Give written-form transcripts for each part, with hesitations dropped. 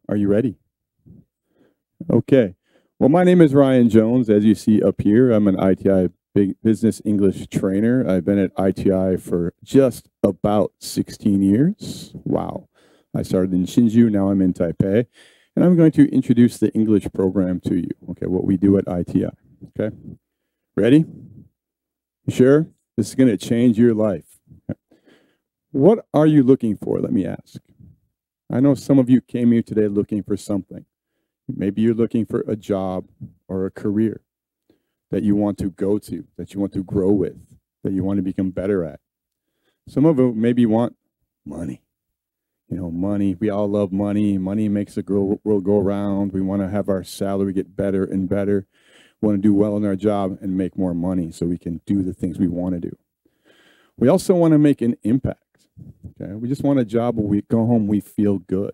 Are you ready? Okay. Well, my name is Ryan Jones. As you see up here, I'm an ITI Business English trainer. I've been at ITI for just about 16 years. Wow. I started in Hsinchu, now I'm in Taipei. And I'm going to introduce the English program to you, okay, what we do at ITI, okay? Ready? You sure? This is going to change your life. Okay. What are you looking for, let me ask? I know some of you came here today looking for something. Maybe you're looking for a job or a career that you want to go to, that you want to grow with, that you want to become better at. Some of you maybe want money. You know, money, we all love money. Money makes the world go around. We want to have our salary get better and better. We want to do well in our job and make more money so we can do the things we want to do. We also want to make an impact. Okay, we just want a job where we go home, we feel good.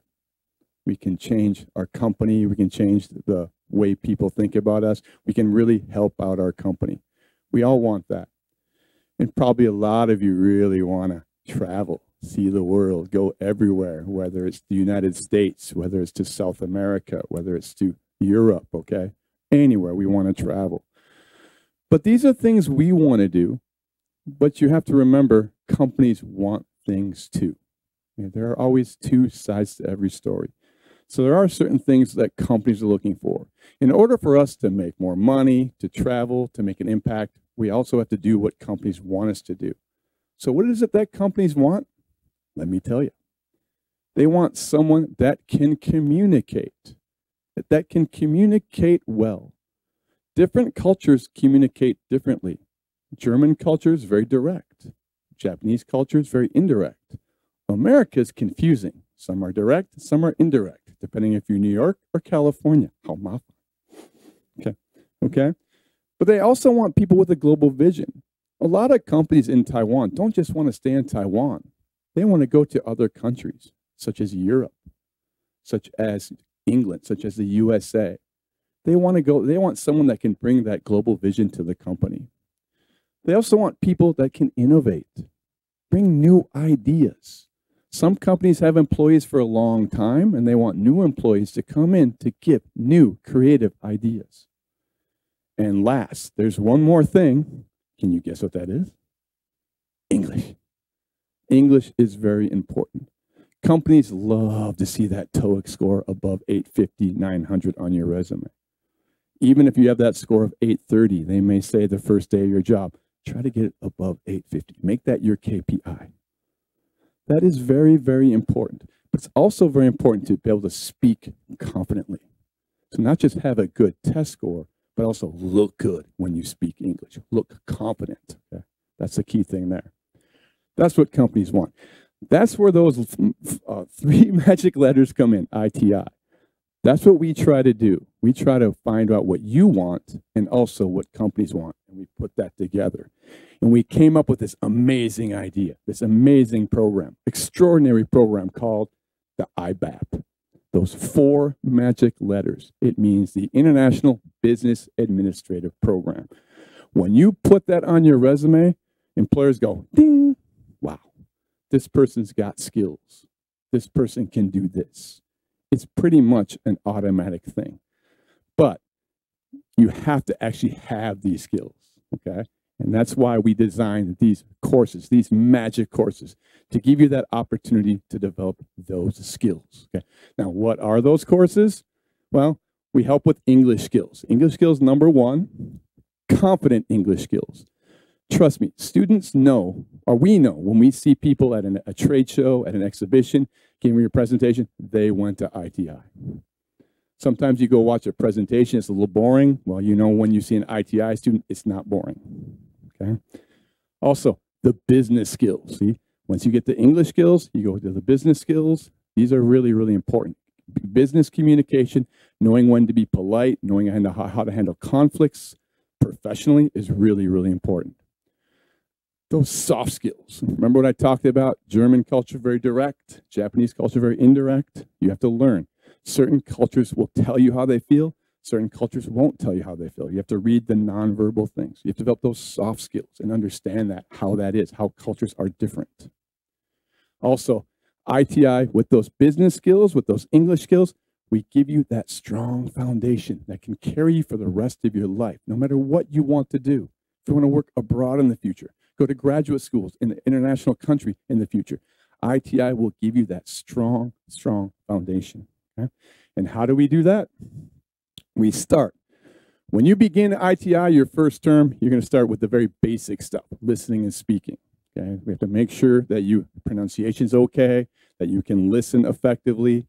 We can change our company. We can change the way people think about us. We can really help out our company. We all want that. And probably a lot of you really want to travel, see the world, go everywhere, whether it's the United States, whether it's to South America, whether it's to Europe, okay? Anywhere we want to travel. But these are things we want to do. But you have to remember, companies want things too. There are always two sides to every story. So there are certain things that companies are looking for. In order for us to make more money, to travel, to make an impact, we also have to do what companies want us to do. So what is it that companies want? Let me tell you. They want someone that can communicate, that can communicate well. Different cultures communicate differently. German culture is very direct. Japanese culture is very indirect. America is confusing. Some are direct, some are indirect, depending if you're New York or California. Okay. But they also want people with a global vision. A lot of companies in Taiwan don't just want to stay in Taiwan. They want to go to other countries, such as Europe, such as England, such as the USA. They want someone that can bring that global vision to the company. They also want people that can innovate, bring new ideas. Some companies have employees for a long time, and they want new employees to come in to give new creative ideas. And last, there's one more thing. Can you guess what that is? English. English is very important. Companies love to see that TOEIC score above 850, 900 on your resume. Even if you have that score of 830, they may say the first day of your job, try to get it above 850. Make that your KPI. That is very, very important. But it's also very important to be able to speak confidently. So not just have a good test score, but also look good when you speak English. Look confident. Okay? That's the key thing there. That's what companies want. That's where those three magic letters come in, ITI. That's what we try to do. We try to find out what you want and also what companies want. And we put that together. And we came up with this amazing idea, this amazing program, extraordinary program called the IBAP. Those four magic letters. It means the International Business Administrative Program. When you put that on your resume, employers go, ding, wow, this person's got skills. This person can do this. It's pretty much an automatic thing. But you have to actually have these skills, okay? And that's why we designed these courses, these magic courses, to give you that opportunity to develop those skills, okay? Now, what are those courses? Well, we help with English skills. English skills number one, confident English skills. Trust me, students know, or we know, when we see people at a trade show, at an exhibition, giving your presentation, they went to ITI. Sometimes you go watch a presentation, it's a little boring. Well, you know when you see an ITI student, it's not boring, okay? Also, the business skills, see? Once you get the English skills, you go to the business skills. These are really, really important. Business communication, knowing when to be polite, knowing how to handle conflicts professionally is really, really important. Those soft skills. Remember what I talked about? German culture, very direct. Japanese culture, very indirect. You have to learn. Certain cultures will tell you how they feel. Certain cultures won't tell you how they feel. You have to read the nonverbal things. You have to develop those soft skills and understand that, how that is, how cultures are different. Also, ITI, with those business skills, with those English skills, We give you that strong foundation that can carry you for the rest of your life, no matter what you want to do. If you want to work abroad in the future, go to graduate schools in an international country in the future, ITI will give you that strong, strong foundation. Okay? And how do we do that? We start. When you begin ITI, your first term, you're going to start with the very basic stuff, listening and speaking. Okay? We have to make sure that your pronunciation's okay, that you can listen effectively.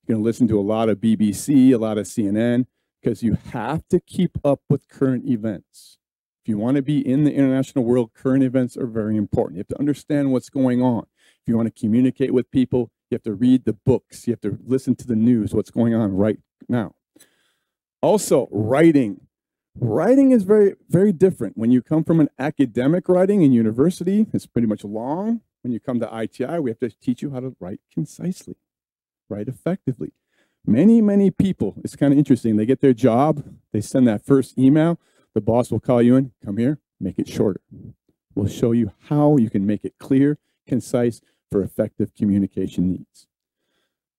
You're going to listen to a lot of BBC, a lot of CNN, because you have to keep up with current events. If you want to be in the international world, current events are very important. You have to understand what's going on. If you want to communicate with people, you have to read the books. You have to listen to the news, what's going on right now. Also, writing. Writing is very, very different. When you come from an academic writing in university, it's pretty much long. When you come to ITI, we have to teach you how to write concisely, write effectively. Many, many people, it's kind of interesting. They get their job, they send that first email, the boss will call you in, come here, make it shorter. We'll show you how you can make it clear, concise for effective communication needs.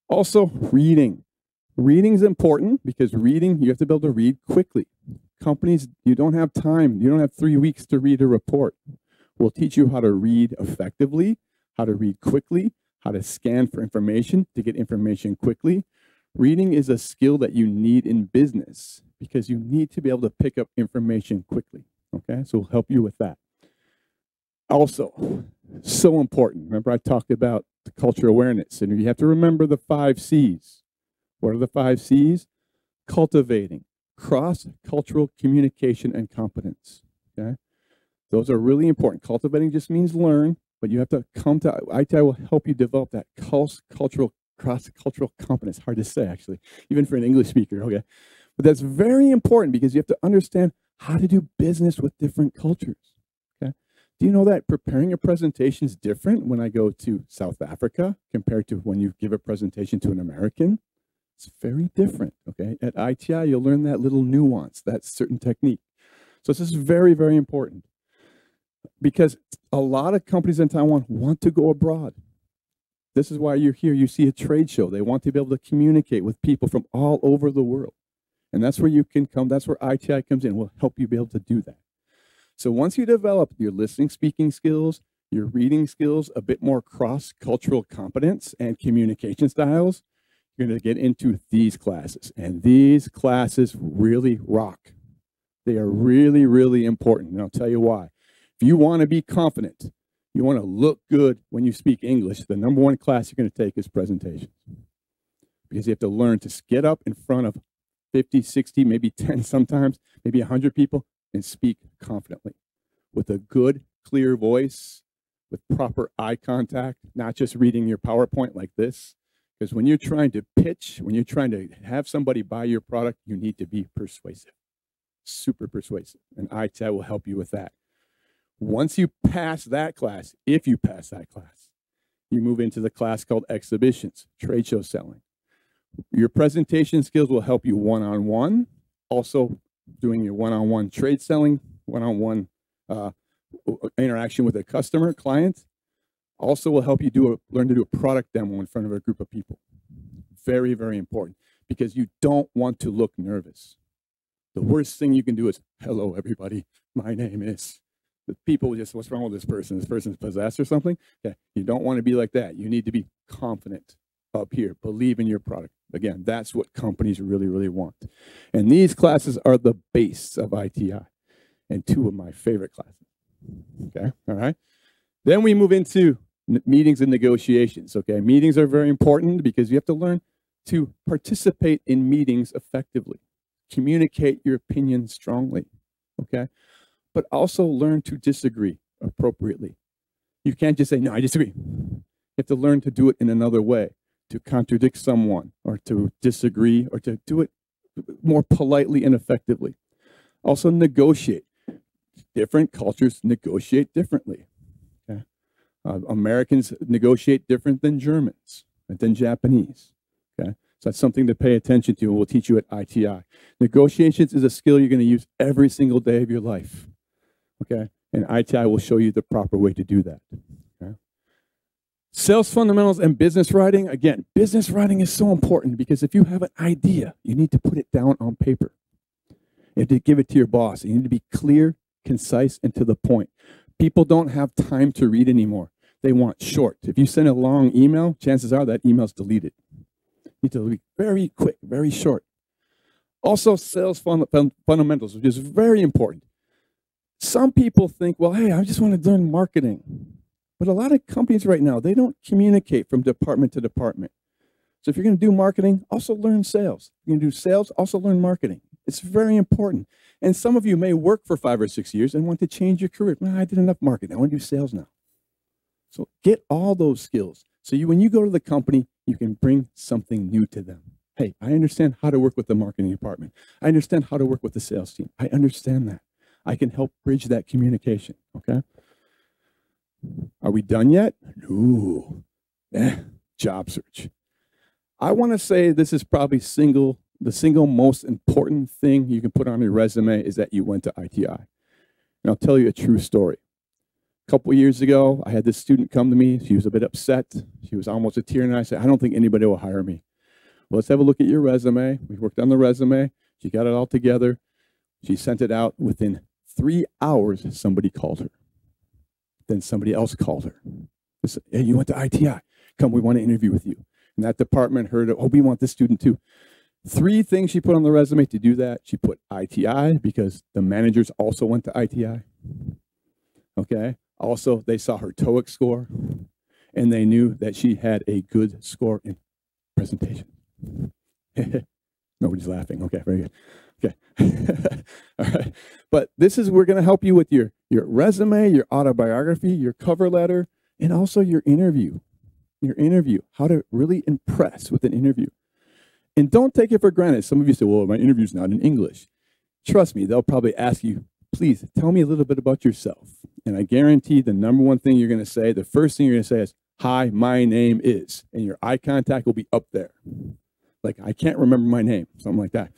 Also, reading. Reading is important because reading, you have to be able to read quickly. Companies, you don't have time. You don't have 3 weeks to read a report. We'll teach you how to read effectively, how to read quickly, how to scan for information to get information quickly. Reading is a skill that you need in business because you need to be able to pick up information quickly. Okay, so we'll help you with that. Also, so important. Remember I talked about the cultural awareness, and you have to remember the 5 C's. What are the 5 C's? Cultivating cross-cultural communication and competence. Okay, those are really important. Cultivating just means learn, but you have to come to ITI will help you develop that cross-cultural competence. Hard to say, actually, even for an English speaker. Okay, but that's very important because you have to understand how to do business with different cultures. Okay, do you know that preparing a presentation is different when I go to South Africa compared to when you give a presentation to an American? It's very different. Okay, at ITI you'll learn that little nuance, that certain technique. So this is very, very important because a lot of companies in Taiwan want to go abroad. This is why you're here. You see a trade show. They want to be able to communicate with people from all over the world. And that's where you can come. That's where ITI comes in. We'll help you be able to do that. So once you develop your listening, speaking skills, your reading skills, a bit more cross-cultural competence and communication styles, you're going to get into these classes. And these classes really rock. They are really, really important. And I'll tell you why. If you want to be confident, you want to look good when you speak English, the #1 class you're going to take is presentations. Because you have to learn to get up in front of 50, 60, maybe 10 sometimes, maybe 100 people and speak confidently with a good, clear voice, with proper eye contact, not just reading your PowerPoint like this. Because when you're trying to pitch, when you're trying to have somebody buy your product, you need to be persuasive, super persuasive. And ITI will help you with that. Once you pass that class, if you pass that class, you move into the class called exhibitions, trade show selling. Your presentation skills will help you one-on-one, also doing your one-on-one trade selling, one-on-one interaction with a customer, client. Also will help you learn to do a product demo in front of a group of people. Very, very important because you don't want to look nervous. The worst thing you can do is, hello, everybody, my name is. The people just, what's wrong with this person? This person's possessed or something? Yeah, you don't want to be like that. You need to be confident up here. Believe in your product. Again, that's what companies really, really want. And these classes are the base of ITI and 2 of my favorite classes. Okay, all right. Then we move into meetings and negotiations. Okay, meetings are very important because you have to learn to participate in meetings effectively, communicate your opinion strongly. Okay, but also learn to disagree appropriately. You can't just say, no, I disagree. You have to learn to do it in another way, to contradict someone or to disagree or to do it more politely and effectively. Also negotiate. Different cultures negotiate differently. Okay? Americans negotiate different than Germans, than Japanese. Okay? So that's something to pay attention to, and we'll teach you at ITI. Negotiations is a skill you're going to use every single day of your life. Okay? And ITI will show you the proper way to do that. Okay? Sales fundamentals and business writing. Again, business writing is so important because if you have an idea, you need to put it down on paper. You have to give it to your boss. You need to be clear, concise, and to the point. People don't have time to read anymore. They want short. If you send a long email, chances are that email's deleted. You need to be very quick, very short. Also, sales fundamentals, which is very important. Some people think, well, hey, I just want to learn marketing. But a lot of companies right now, they don't communicate from department to department. So if you're going to do marketing, also learn sales. If you're going to do sales, also learn marketing. It's very important. And some of you may work for 5 or 6 years and want to change your career. Well, I did enough marketing. I want to do sales now. So get all those skills. So when you go to the company, you can bring something new to them. Hey, I understand how to work with the marketing department. I understand how to work with the sales team. I understand that. I can help bridge that communication, okay? Are we done yet? No. Job search. I want to say this is probably the single most important thing you can put on your resume is that you went to ITI. And I'll tell you a true story. A couple of years ago, I had this student come to me. She was a bit upset. She was almost a tear, and I said, I don't think anybody will hire me. Well, let's have a look at your resume. We worked on the resume. She got it all together. She sent it out. Within 3 hours, somebody called her. Then somebody else called her. They said, hey, you went to ITI. Come, we want to interview with you. And that department heard, oh, we want this student too. 3 things she put on the resume to do that. She put ITI because the managers also went to ITI. Okay. Also, they saw her TOEIC score, and they knew that she had a good score in presentation. Nobody's laughing. Okay, very good. Okay. All right. But this is, we're going to help you with your resume, your autobiography, your cover letter, and also your interview. Your interview, how to really impress with an interview. And don't take it for granted. Some of you say, well, my interview's not in English. Trust me, they'll probably ask you, please tell me a little bit about yourself. And I guarantee the number one thing you're going to say, the first thing you're going to say is, hi, my name is. And your eye contact will be up there. Like, I can't remember my name, something like that.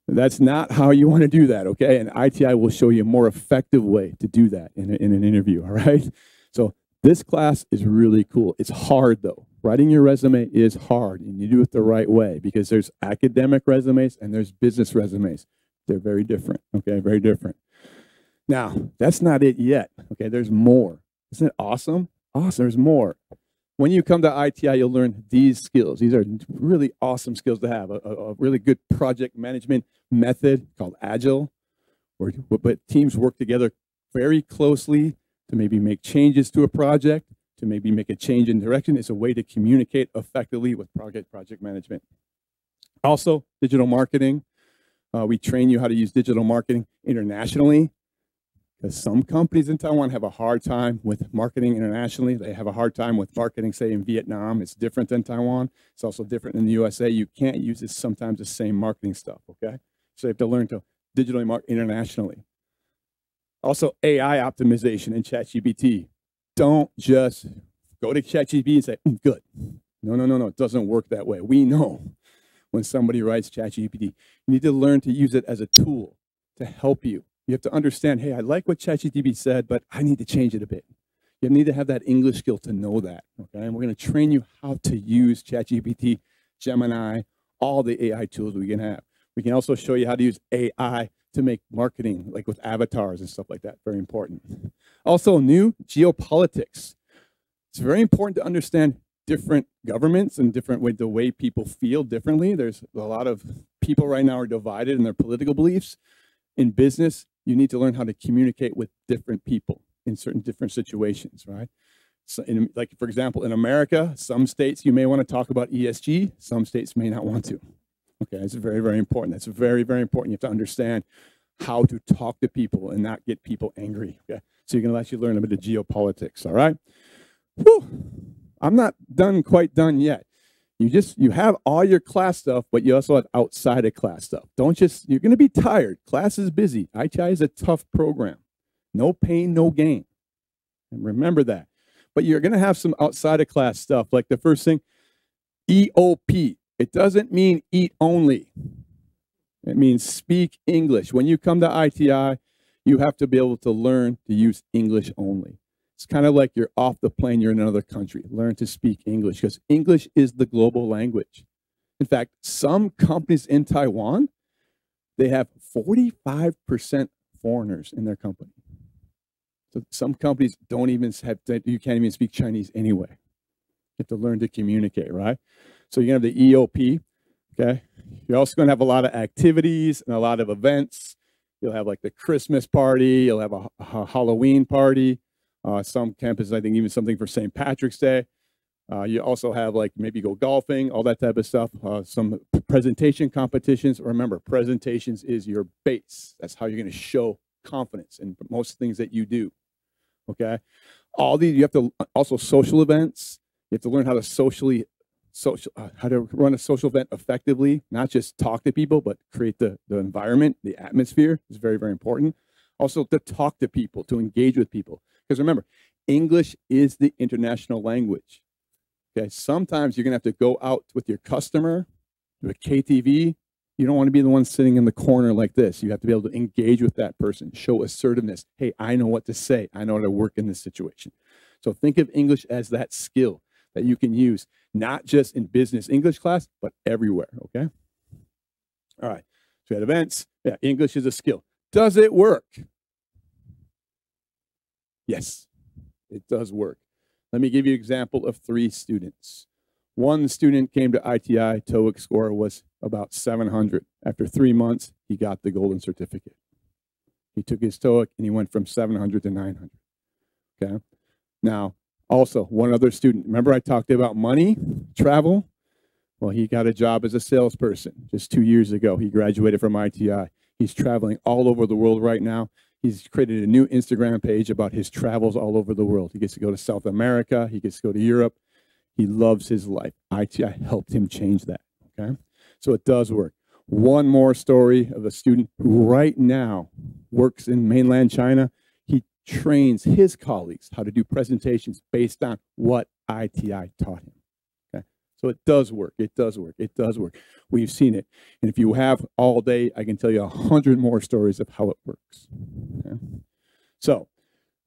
That's not how you want to do that, okay? And ITI will show you a more effective way to do that in an interview, all right? So this class is really cool. It's hard, though. Writing your resume is hard, and you do it the right way because there's academic resumes and there's business resumes. They're very different, okay? Very different. Now, that's not it yet, okay? There's more. Isn't it awesome? Awesome, there's more. When you come to ITI, you'll learn these skills. These are really awesome skills to have. A really good project management method called Agile, where teams work together very closely to maybe make changes to a project, to maybe make a change in direction. It's a way to communicate effectively with project management. Also, digital marketing. We train you how to use digital marketing internationally, because some companies in Taiwan have a hard time with marketing internationally. They have a hard time with marketing, say, in Vietnam. It's different than Taiwan. It's also different in the USA. You can't use sometimes the same marketing stuff, okay? So you have to learn to digitally market internationally. Also, AI optimization in ChatGPT. Don't just go to ChatGPT and say, good. No. It doesn't work that way. We know when somebody writes ChatGPT, you need to learn to use it as a tool to help you. You have to understand, hey, I like what ChatGPT said, but I need to change it a bit. You need to have that English skill to know that, okay? And we're going to train you how to use ChatGPT, Gemini, all the AI tools we can have. We can also show you how to use AI to make marketing, like with avatars and stuff like that. Very important. Also, new geopolitics. It's very important to understand different governments and the way people feel differently. There's a lot of people right now are divided in their political beliefs. In business, you need to learn how to communicate with different people in different situations, right? So like, for example, in America, some states you may want to talk about ESG, some states may not want to. Okay, it's very, very important. That's very, very important. You have to understand how to talk to people and not get people angry, okay? So you're going to actually learn a bit of geopolitics, all right? Whew. I'm not quite done yet. You have all your class stuff, but you also have outside of class stuff. You're going to be tired. Class is busy. ITI is a tough program. No pain, no gain. And remember that. But you're going to have some outside of class stuff, like the first thing, EOP. It doesn't mean eat only. It means speak English. When you come to ITI, you have to be able to learn to use English only. It's kind of like you're off the plane, you're in another country. Learn to speak English because English is the global language. In fact, some companies in Taiwan, they have 45% foreigners in their company. So some companies don't even have, you can't even speak Chinese anyway. You have to learn to communicate, right? So you're gonna have the EOP, okay? You're also gonna have a lot of activities and a lot of events. You'll have like the Christmas party, you'll have a Halloween party. Some campuses, I think even something for St. Patrick's Day. You also have like maybe go golfing, all that type of stuff. Some presentation competitions. Remember, presentations is your base. That's how you're going to show confidence in most things that you do. Okay, all these you have to also social events. You have to learn how to how to run a social event effectively. Not just talk to people, but create the environment, the atmosphere is very, very important. Also to talk to people, to engage with people. Because remember, English is the international language. Okay, sometimes you're gonna have to go out with your customer, to a KTV. You don't want to be the one sitting in the corner like this. You have to be able to engage with that person, show assertiveness. Hey, I know what to say. I know how to work in this situation. So think of English as that skill that you can use, not just in business English class, but everywhere, okay? All right, so we had events. Yeah, English is a skill. Does it work? Yes, it does work. Let me give you an example of 3 students. One student came to ITI, TOEIC score was about 700. After 3 months, he got the golden certificate. He took his TOEIC and he went from 700 to 900, okay? Now, also, one other student, remember I talked about money, travel? Well, he got a job as a salesperson just 2 years ago. He graduated from ITI. He's traveling all over the world right now. He's created a new Instagram page about his travels all over the world. He gets to go to South America. He gets to go to Europe. He loves his life. ITI helped him change that, okay? So it does work. One more story of a student who right now works in mainland China. He trains his colleagues how to do presentations based on what ITI taught him. So it does work. It does work. It does work. We've seen it. And if you have all day, I can tell you 100 more stories of how it works. Okay? So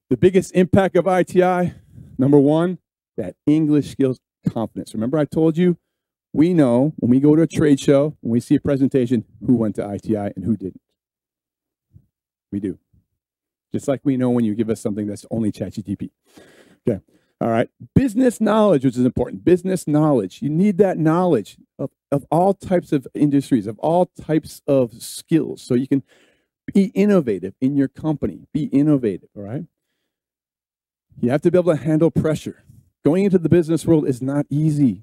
the biggest impact of ITI, number one, that English skills confidence. Remember I told you, we know when we go to a trade show, when we see a presentation, who went to ITI and who didn't. We do. Just like we know when you give us something that's only ChatGPT. Okay. All right, business knowledge, which is important. Business knowledge. You need that knowledge of all types of industries, of all types of skills, so you can be innovative in your company. Be innovative, all right? You have to be able to handle pressure. Going into the business world is not easy.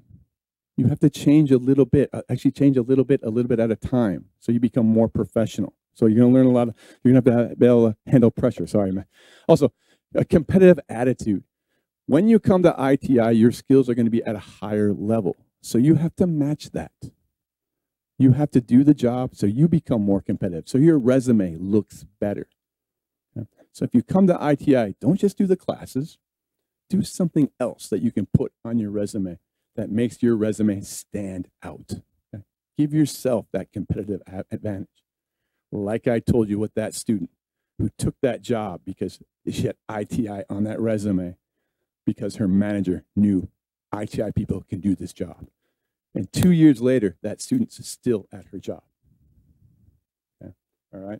You have to change a little bit, actually change a little bit at a time, so you become more professional. So you're gonna learn a lot, you're gonna have to be able to handle pressure, sorry, man. Also, a competitive attitude. When you come to ITI, your skills are going to be at a higher level. So you have to match that. You have to do the job so you become more competitive. So your resume looks better. Okay? So if you come to ITI, don't just do the classes. Do something else that you can put on your resume that makes your resume stand out. Okay? Give yourself that competitive advantage. Like I told you with that student who took that job because she had ITI on that resume, because her manager knew ITI people can do this job. And 2 years later, that student's still at her job. Okay. All right.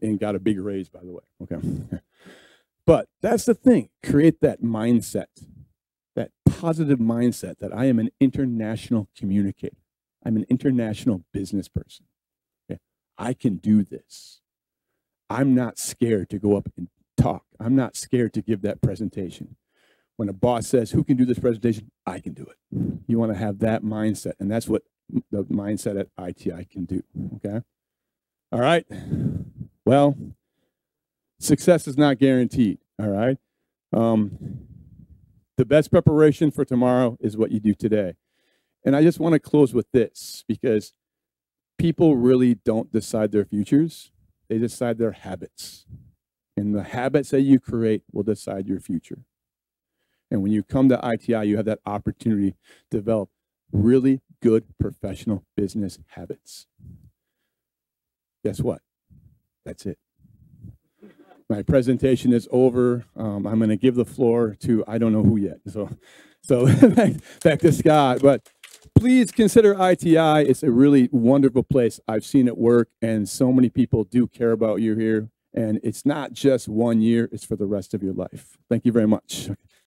And got a big raise, by the way. Okay. But that's the thing. Create that mindset, that positive mindset that I am an international communicator. I'm an international business person. Okay. I can do this. I'm not scared to go up and talk. I'm not scared to give that presentation. When a boss says, who can do this presentation? I can do it. You want to have that mindset, and that's what the mindset at ITI can do, okay? All right. Well, success is not guaranteed, all right? The best preparation for tomorrow is what you do today. And I just want to close with this, because people really don't decide their futures. They decide their habits. And the habits that you create will decide your future. And when you come to ITI, you have that opportunity to develop really good professional business habits. Guess what? That's it. My presentation is over. I'm going to give the floor to I don't know who yet. So back to Scott. But please consider ITI. It's a really wonderful place. I've seen it work, and so many people do care about you here. And it's not just 1 year, it's for the rest of your life. Thank you very much.